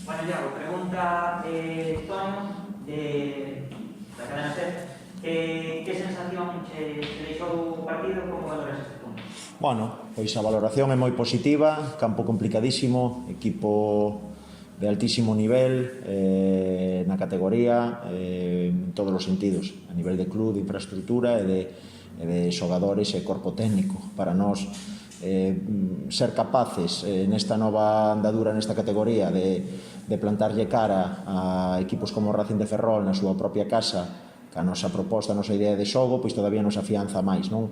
Bueno, Iago, pregunta Toño, da cadena SER. Que sensación che deixou o partido, como valoras este punto? Bueno, pois a valoración é moi positiva, campo complicadísimo, equipo de altísimo nivel na categoría, en todos os sentidos, a nivel de club, de infraestructura e de xogadores e corpo técnico. Para nós, ser capaces nesta nova andadura nesta categoría de plantarlle cara a equipos como Racing de Ferrol na súa propia casa, que a nosa proposta, a nosa idea de xogo, pois todavía nos afianza máis, non?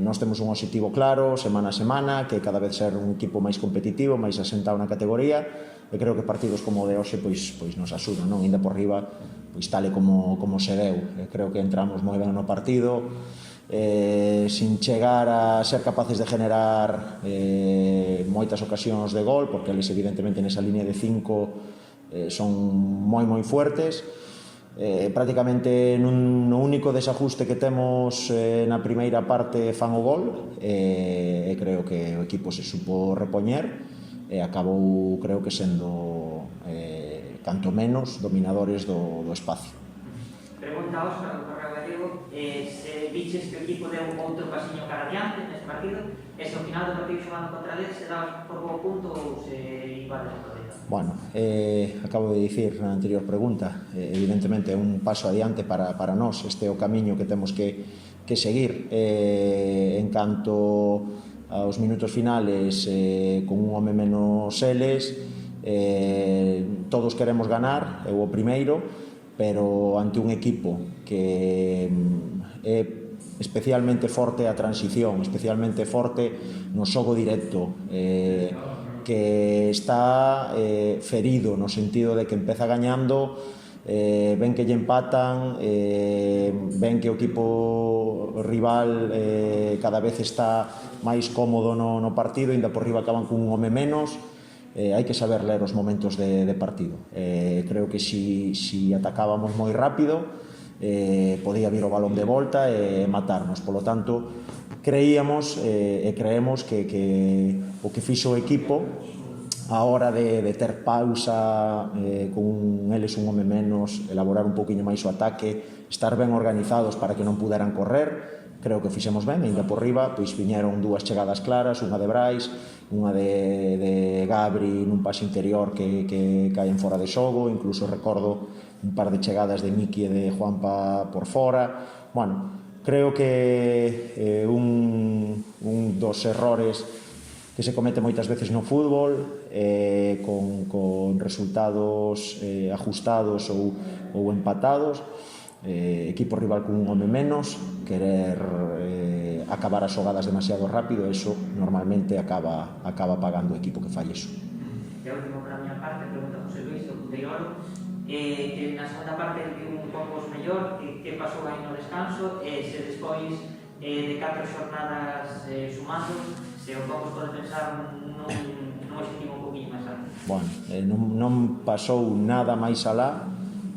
Nós temos un objetivo claro, semana a semana, que cada vez ser un equipo máis competitivo, máis asentado na categoría, e creo que partidos como o de hoxe pois nos axudan, non? Inda por riba, pois tal e como se deu. Creo que entramos moi ben no partido, sin chegar a ser capaces de generar moitas ocasións de gol, porque eles evidentemente nesa línea de 5 son moi fuertes. Prácticamente no único desajuste que temos na primeira parte fan o gol, e creo que o equipo se supo repoñer e acabou, creo que sendo canto menos dominadores do espacio. Pregunta Óscar, do Correo Gallego, se viches que o equipo deu outro pasiño cara adiante neste partido, e se ao final do partido xogando contra eles se dabas por bo punto ou se igual de partida? Bueno, acabo de dicir na anterior pregunta, evidentemente é un paso adiante para nós, este é o camiño que temos que seguir. En canto aos minutos finales, con un home menos eles, todos queremos ganar, eu o primeiro, pero ante un equipo que é especialmente forte a transición, especialmente forte no xogo directo, que está ferido no sentido de que empeza gañando, ven que lle empatan, ven que o equipo rival cada vez está máis cómodo no partido, ainda por riba acaban cun home menos. Hai que saber ler os momentos de partido. Creo que si atacábamos moi rápido, podía vir o balón de volta e matarnos. Polo tanto, creíamos e creemos que o que fixo o equipo a hora de ter pausa, con eles un home menos, elaborar un poquinho máis o ataque, estar ben organizados para que non puderan correr, creo que fixemos ben, ainda por riba, pois viñeron dúas chegadas claras, unha de Brais, unha de Gabri nun pase interior que caen fora de xogo, incluso recordo un par de chegadas de Miki e de Juanpa por fora. Bueno, creo que un dos errores que se comete moitas veces no fútbol, con resultados ajustados ou empatados, equipo rival cun home menos, querer acabar as xogadas demasiado rápido, eso normalmente acaba pagando o equipo que fai eso. E a última para a miña parte, pregunta José Luis, do Punteiro, que na segunda parte viu un pouco mellor, que pasou aí no descanso, se despois de 4 xornadas sumando, se o Copos pode pensar nun objetivo un poquinho máis alto. Bueno, non pasou nada máis alá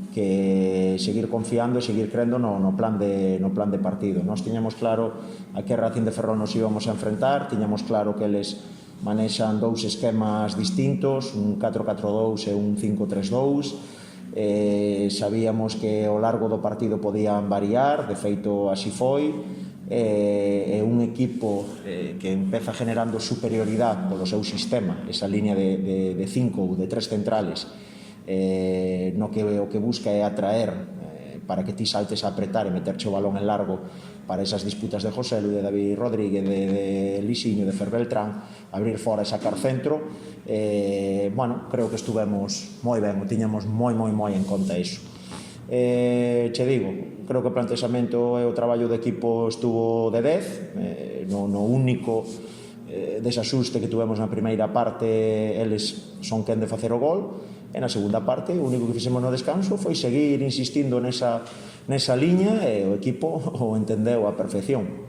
que seguir confiando e seguir crendo no plan de partido. Nós tiñamos claro a que Racing de Ferrol nos íbamos a enfrentar, tiñamos claro que eles manexan dous esquemas distintos, un 4-4-2 e un 5-3-2, sabíamos que ao largo do partido podían variar, de feito así foi, é un equipo que empeza generando superioridade polo seu sistema, esa línea de 5 ou de 3 centrales, no que o que busca é atraer para que ti saltes a apretar e meterche o balón en largo para esas disputas de Joselu, de David Rodríguez, de Lisiño, de Fer Beltrán, abrir fora e sacar centro. Bueno, creo que estuvemos moi ben, o tiñamos moi en conta iso. Che digo, creo que o plantexamento e o traballo do equipo estuvo de 10, no único desasuste que tuvemos na primeira parte, eles son quen de facer o gol, e na segunda parte o único que fixemos no descanso foi seguir insistindo nesa liña, e o equipo o entendeu a perfección,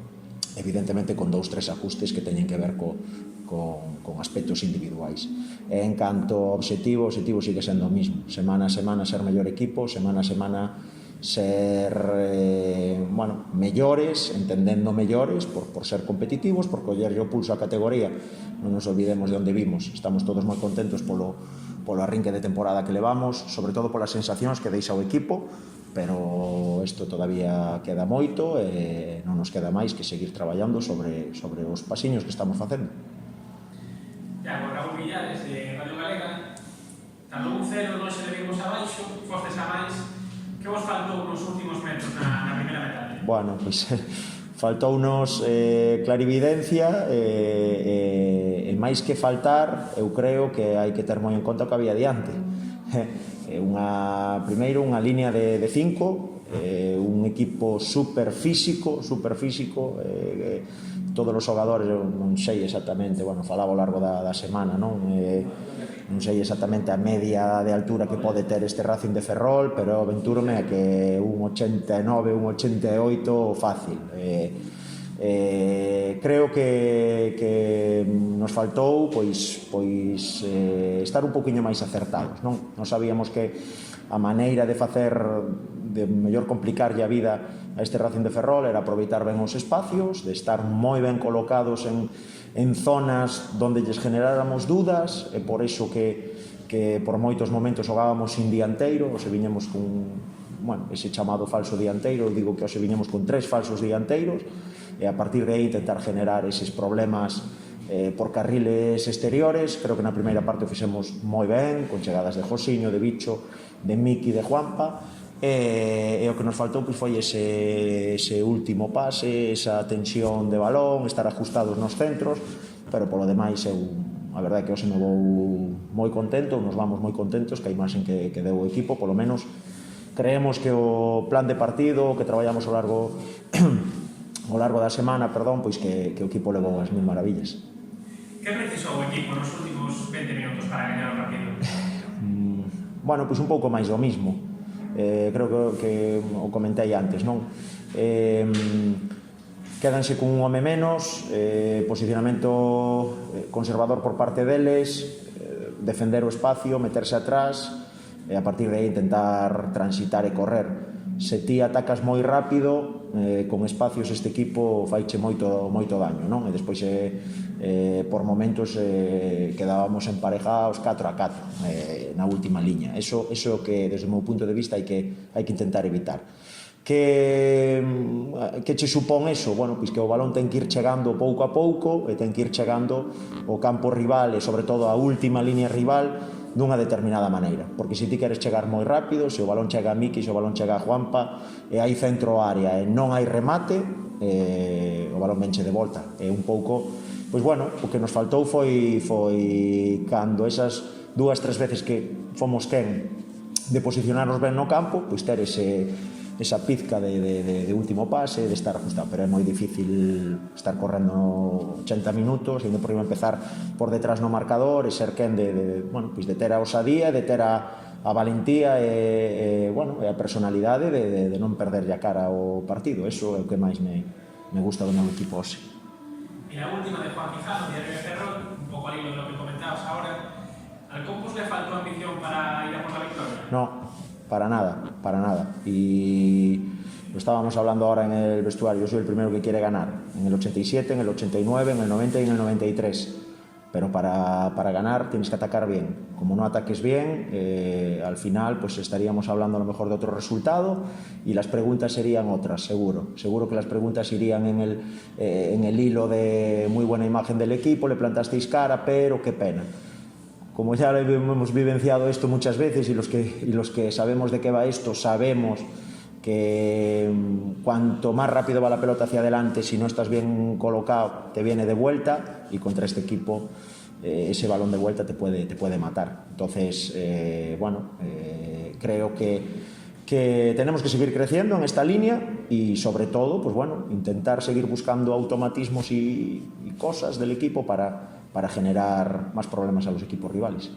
evidentemente con 2-3 ajustes que teñen que ver con aspectos individuais. E en canto ao objetivo, o objetivo sigue sendo o mismo, semana a semana ser mellor equipo, semana a semana ser bueno, mellores, entendendo mellores por ser competitivos, por collerlle o pulso a categoría. Non nos olvidemos de onde vimos. Estamos todos moi contentos polo arrinque de temporada que levamos, sobre todo polas sensacións que deixa o equipo, pero isto todavía queda moito e non nos queda máis que seguir traballando sobre os pasiños que estamos facendo. Iago, Raúl Villares, de Radio Galega, tardou 1-0, non se le vimos abaixo, fostes a máis. Que vos faltou nos últimos metros na primeira metade? Bueno, pois faltounos clarividencia e máis que faltar, eu creo que hai que ter moi en conta o que había diante. Primeiro, unha línea de 5, un equipo super físico, todos os xogadores, non sei exactamente, bueno, falaba ao largo da semana, non sei exactamente a media de altura que pode ter este Racing de Ferrol, pero aventúrome a que un 89, un 88 fácil. Creo que nos faltou pois estar un poquinho máis acertados, non? Non sabíamos que a maneira de facer, de mellor complicarlle a vida a este Racing de Ferrol era aproveitar ben os espacios, de estar moi ben colocados en zonas donde lles generáramos dudas, e por iso que por moitos momentos xogábamos sin dianteiro, ou se viñemos con, bueno, ese chamado falso dianteiro, digo que se viñemos con 3 falsos dianteiros, e a partir de aí intentar generar eses problemas por carriles exteriores. Creo que na primeira parte o fixemos moi ben, con chegadas de Josiño, de Bicho, de Miki, de Juanpa, e o que nos faltou foi ese último pase, esa tensión de balón, estar ajustados nos centros, pero polo demais a verdade é que hoxe me vou moi contento, nos vamos moi contentos que a imaxen que deu o equipo, polo menos creemos que o plan de partido que traballamos ao largo da semana, pois que o equipo levou as mil maravillas. Que precisou o equipo nos últimos 20 minutos para gañar o partido? Bueno, pois un pouco máis do mismo. Creo que o comentei antes, non? Quédanse cun home menos, posicionamento conservador por parte deles, defender o espacio, meterse atrás e a partir de aí intentar transitar e correr. Se ti atacas moi rápido, con espacios este equipo faiche moito daño, non? E despois por momentos quedábamos emparejados 4-4 na última liña. Eso é o que desde o meu punto de vista hai que intentar evitar. Que che supón eso? Bueno, pois que o balón ten que ir chegando pouco a pouco e ten que ir chegando ao campo rival e sobre todo a última liña rival dunha determinada maneira, porque se ti queres chegar moi rápido, se o balón chega a Miki, se o balón chega a Juanpa e hai centro área e non hai remate, o balón venche de volta. E un pouco, pois bueno, o que nos faltou foi cando esas 2-3 veces que fomos de posicionarnos ben no campo, pois ter esa pizca de último pase, de estar ajustado, pero é moi difícil estar correndo 80 minutos e por empezar por detrás no marcador e ser quen de ter a osadía, de ter a valentía e a personalidade de non perderlle a cara ao partido. Eso é o que máis me gusta do meu equipo hoxe. E a última de Juan Quijano, Diario de Ferrol, un pouco al hilo de lo que comentabas ahora, ¿al Compos le faltó ambición para ir a por la victoria? No, para nada. Y lo estábamos hablando ahora en el vestuario, yo soy el primero que quiere ganar, en el 87, en el 89, en el 90 y en el 93. Pero para ganar tienes que atacar bien. Como no ataques bien, al final pues estaríamos hablando a lo mejor de otro resultado y las preguntas serían otras, seguro. Seguro que las preguntas irían en el hilo de muy buena imagen del equipo, le plantasteis cara, pero qué pena. Como ya hemos vivenciado esto muchas veces y los que sabemos de qué va esto, sabemos que cuanto más rápido va la pelota hacia adelante, si no estás bien colocado, te viene de vuelta y contra este equipo ese balón de vuelta te puede matar. Entonces, creo que tenemos que seguir creciendo en esta línea y sobre todo, intentar seguir buscando automatismos y cosas del equipo para generar más problemas a los equipos rivales.